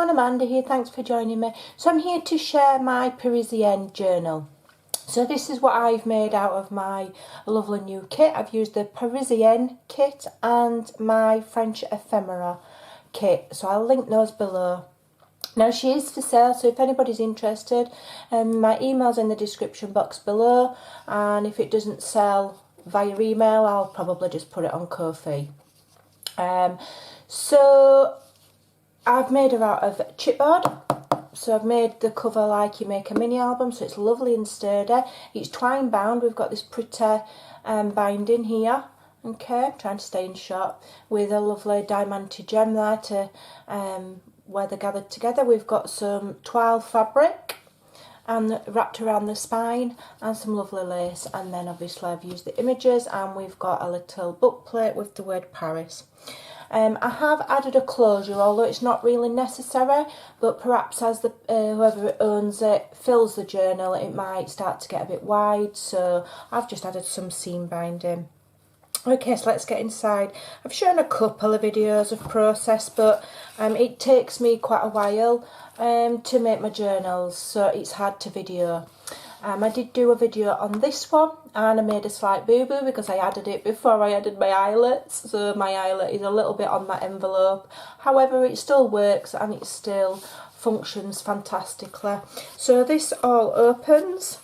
everyone, Amanda here, thanks for joining me. So I'm here to share my Parisienne journal. So this is what I've made out of my lovely new kit. I've used the Parisienne kit and my French ephemera kit, so I'll link those below. Now she is for sale, so if anybody's interested, my email's in the description box below, and if it doesn't sell via email, I'll probably just put it on Ko-fi. So I've made her out of chipboard. So I've made the cover like you make a mini album, so it's lovely and sturdy. It's twine bound. We've got this pretty binding here. Okay, I'm trying to stay in shot, with a lovely diamanty gem there to where they're gathered together. We've got some twill fabric and wrapped around the spine, and some lovely lace, and then obviously I've used the images, and we've got a little book plate with the word Paris. I have added a closure, although it's not really necessary, but perhaps as the whoever owns it fills the journal, it might start to get a bit wide, so I've just added some seam binding. Okay, so let's get inside. I've shown a couple of videos of process, but it takes me quite a while to make my journals, so it's hard to video. I did do a video on this one, and I made a slight boo-boo because I added it before I added my eyelets, so my eyelet is a little bit on that envelope. However, it still works and it still functions fantastically. So this all opens,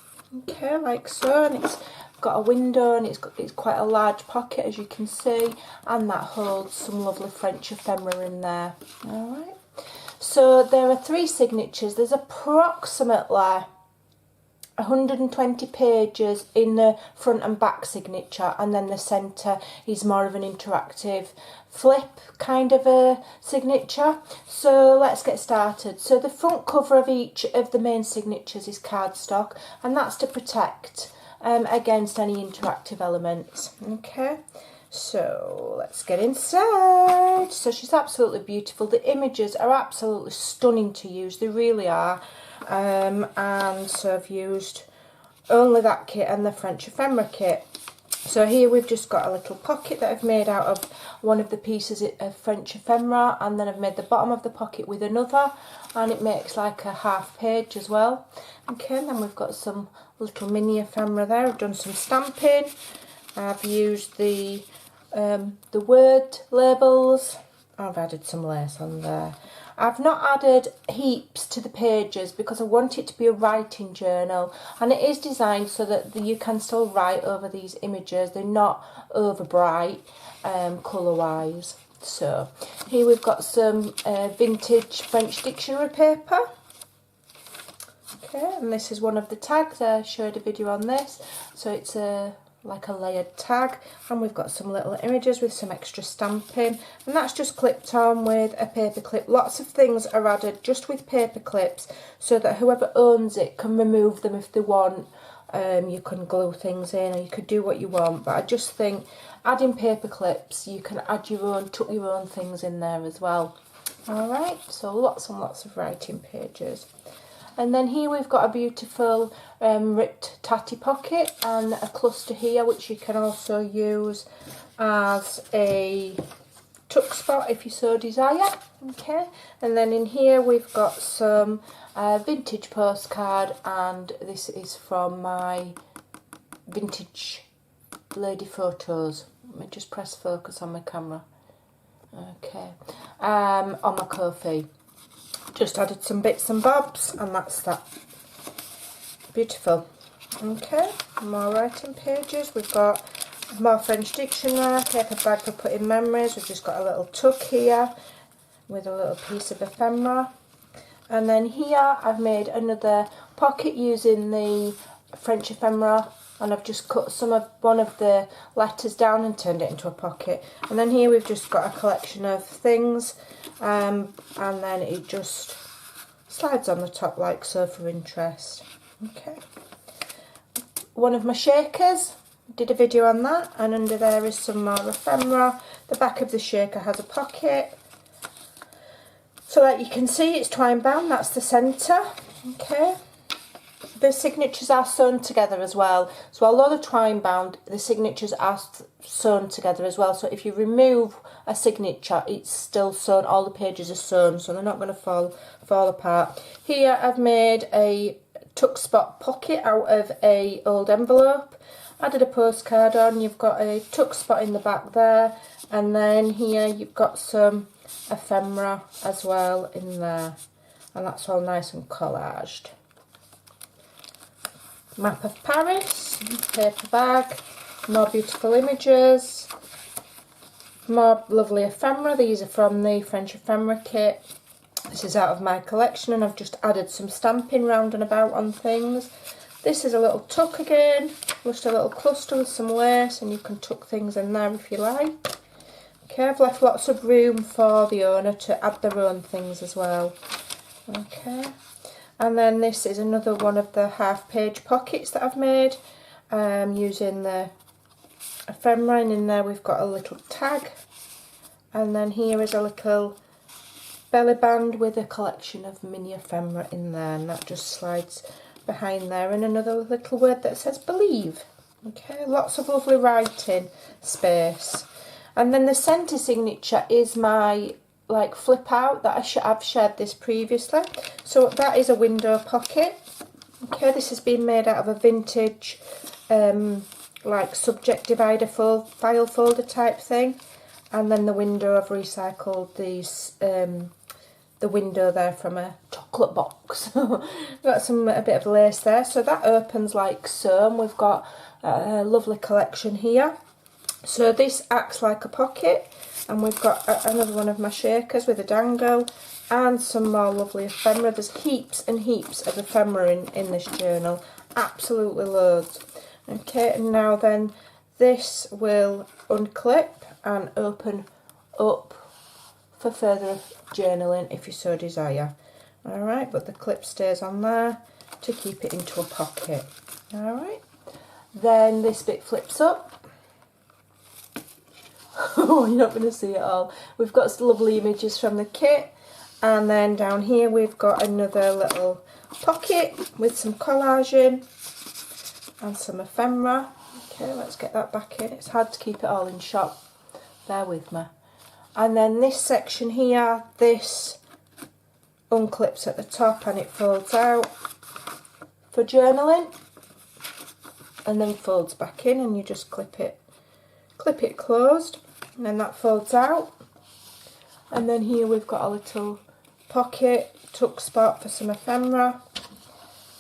okay, like so, and it's got a window, and it's quite a large pocket, as you can see, and that holds some lovely French ephemera in there. Alright, so there are 3 signatures. There's approximately 120 pages in the front and back signature, and then the centre is more of an interactive flip kind of a signature. So let's get started. So the front cover of each of the main signatures is cardstock, and that's to protect against any interactive elements. Okay, so let's get inside. So she's absolutely beautiful. The images are absolutely stunning to use, they really are. And so I've used only that kit and the French ephemera kit. So here we've just got a little pocket that I've made out of one of the pieces of French ephemera, and then I've made the bottom of the pocket with another, and it makes like a half page as well. Okay, and then we've got some little mini ephemera there. I've done some stamping. I've used the word labels. I've added some lace on there. I've not added heaps to the pages because I want it to be a writing journal, and it is designed so that you can still write over these images. They're not over bright colour wise. So here we've got some vintage French dictionary paper. Okay, and this is one of the tags. I showed a video on this, so it's like a layered tag, and we've got some little images with some extra stamping, and that's just clipped on with a paper clip. Lots of things are added just with paper clips so that whoever owns it can remove them if they want. You can glue things in, or you could do what you want, but I just think adding paper clips, you can add your own, tuck your own things in there as well. Alright, so lots and lots of writing pages. And then here we've got a beautiful ripped tatty pocket, and a cluster here which you can also use as a tuck spot if you so desire. Okay, and then in here we've got some vintage postcard, and this is from my vintage lady photos. Let me just press focus on my camera. Okay, on my Ko-fi. Just added some bits and bobs, and that's that. Beautiful. Okay, more writing pages. We've got more French dictionary, paper bag for putting memories. We've just got a little tuck here with a little piece of ephemera. And then here I've made another pocket using the French ephemera, and I've just cut one of the letters down and turned it into a pocket. And then here we've just got a collection of things, and then it just slides on the top like so for interest. Okay, one of my shakers, did a video on that, and under there is some more ephemera. The back of the shaker has a pocket, so like you can see it's twine bound, that's the centre. Okay, the signatures are sewn together as well. So although they're twine bound, the signatures are sewn together as well. So if you remove a signature, it's still sewn. All the pages are sewn, so they're not going to fall apart. Here I've made a tuck spot pocket out of a old envelope. Added a postcard on. You've got a tuck spot in the back there, and then here you've got some ephemera as well in there, and that's all nice and collaged. Map of Paris, paper bag, more beautiful images, more lovely ephemera. These are from the French ephemera kit. This is out of my collection, and I've just added some stamping round and about on things. This is a little tuck again, just a little cluster with some lace, and you can tuck things in there if you like. Okay, I've left lots of room for the owner to add their own things as well. Okay. And then this is another one of the half-page pockets that I've made using the ephemera, and in there we've got a little tag. And then here is a little belly band with a collection of mini ephemera in there, and that just slides behind there, and another little word that says believe. Okay, lots of lovely writing space. And then the centre signature is my flip out that I've shared this previously. So that is a window pocket. Okay, this has been made out of a vintage subject divider file folder type thing. And then the window, I've recycled these the window there from a chocolate box. Got a bit of lace there, so that opens like so, and we've got a lovely collection here. So this acts like a pocket, and we've got another one of my shakers with a dangle and some more lovely ephemera. There's heaps and heaps of ephemera in this journal, absolutely loads. Okay, and now then this will unclip and open up for further journaling if you so desire. Alright, but the clip stays on there to keep it into a pocket. Alright, then this bit flips up. Oh, you're not going to see it all. We've got some lovely images from the kit, and then down here we've got another little pocket with some collage in and some ephemera. Okay, let's get that back in. It's hard to keep it all in shot, bear with me. And then this section here, this unclips at the top and it folds out for journaling, and then folds back in, and you just clip it closed, and then that folds out. And then here we've got a little pocket tuck spot for some ephemera,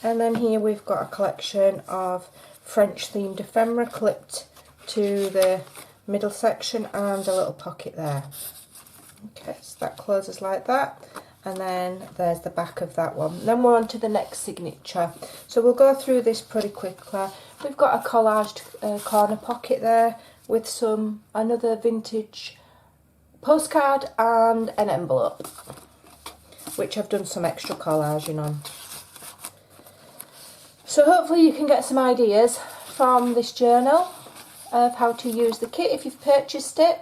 and then here we've got a collection of French themed ephemera clipped to the middle section, and a little pocket there. Okay, so that closes like that, and then there's the back of that one. Then we're on to the next signature, so we'll go through this pretty quickly. We've got a collaged corner pocket there with another vintage postcard and an envelope, which I've done some extra collaging on. So hopefully you can get some ideas from this journal of how to use the kit if you've purchased it.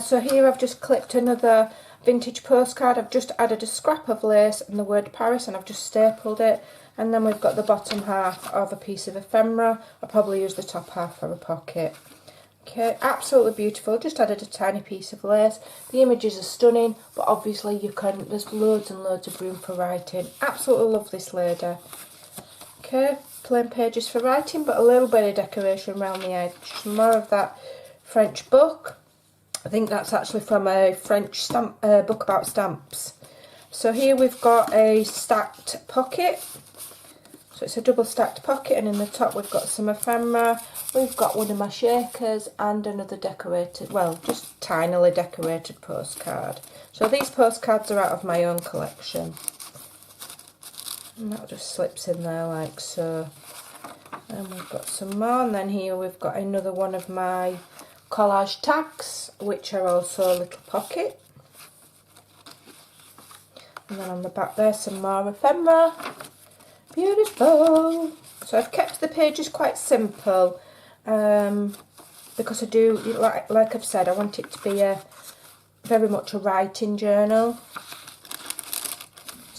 So here I've just clipped another vintage postcard. I've just added a scrap of lace and the word Paris, and I've just stapled it. And then we've got the bottom half of a piece of ephemera. I'll probably use the top half for a pocket. Okay, absolutely beautiful. Just added a tiny piece of lace. The images are stunning, but obviously there's loads and loads of room for writing. Absolutely love this lady. Okay, plain pages for writing, but a little bit of decoration around the edge. Some more of that French book. I think that's actually from a French book about stamps. So here we've got a stacked pocket. So it's a double stacked pocket, and in the top we've got some ephemera. We've got one of my shakers and another decorated, well, just tinily decorated postcard. So these postcards are out of my own collection. And that just slips in there like so. And we've got some more, and then here we've got another one of my collage tags, which are also a little pocket. And then on the back there some more ephemera. Beautiful. So I've kept the pages quite simple because I do, like I've said, I want it to be very much a writing journal.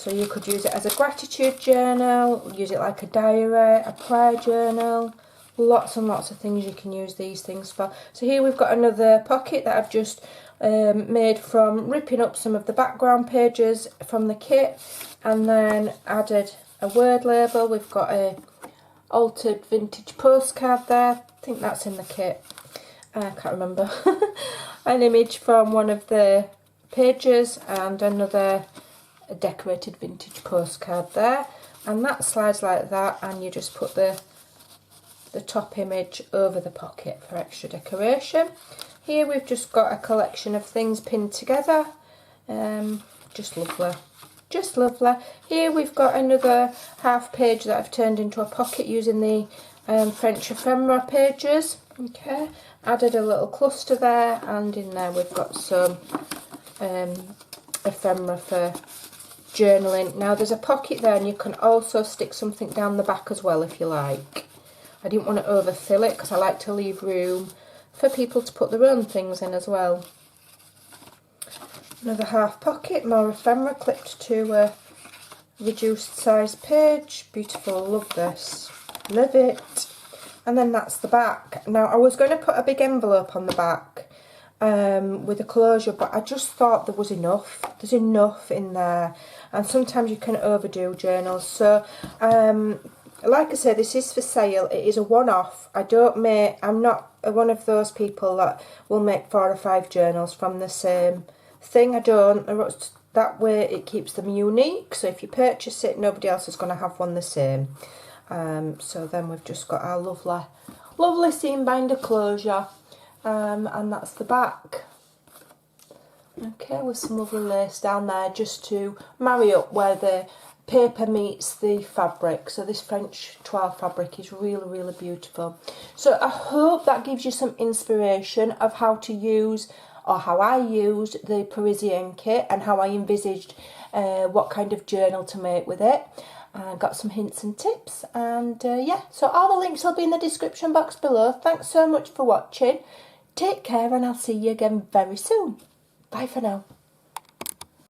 So you could use it as a gratitude journal, use it like a diary, a prayer journal. Lots and lots of things you can use these things for. So here we've got another pocket that I've just made from ripping up some of the background pages from the kit, and then added a word label. We've got a altered vintage postcard there. I think that's in the kit. I can't remember. An image from one of the pages and another decorated vintage postcard there, and that slides like that, and you just put the top image over the pocket for extra decoration. Here we've just got a collection of things pinned together, just lovely, just lovely. Here we've got another half page that I've turned into a pocket using the French ephemera pages. Okay, added a little cluster there, and in there we've got some ephemera for journaling. Now there's a pocket there, and you can also stick something down the back as well if you like. I didn't want to overfill it because I like to leave room for people to put their own things in as well. Another half pocket, more ephemera clipped to a reduced size page. Beautiful, love this, love it. And then that's the back. Now I was going to put a big envelope on the back with a closure, but I just thought there was enough. There's enough in there, and sometimes you can overdo journals. So like I said, this is for sale. It is a one-off. I'm not one of those people that will make 4 or 5 journals from the same thing. I don't. That way it keeps them unique. So if you purchase it, nobody else is going to have one the same. So then we've just got our lovely seam binder closure. And that's the back. Okay, with some lovely lace down there just to marry up where the paper meets the fabric. So this French toile fabric is really, really beautiful. So I hope that gives you some inspiration of how to use, or how I used, the Parisienne kit, and how I envisaged what kind of journal to make with it. Got some hints and tips, and yeah, so all the links will be in the description box below. Thanks so much for watching. Take care, and I'll see you again very soon. Bye for now.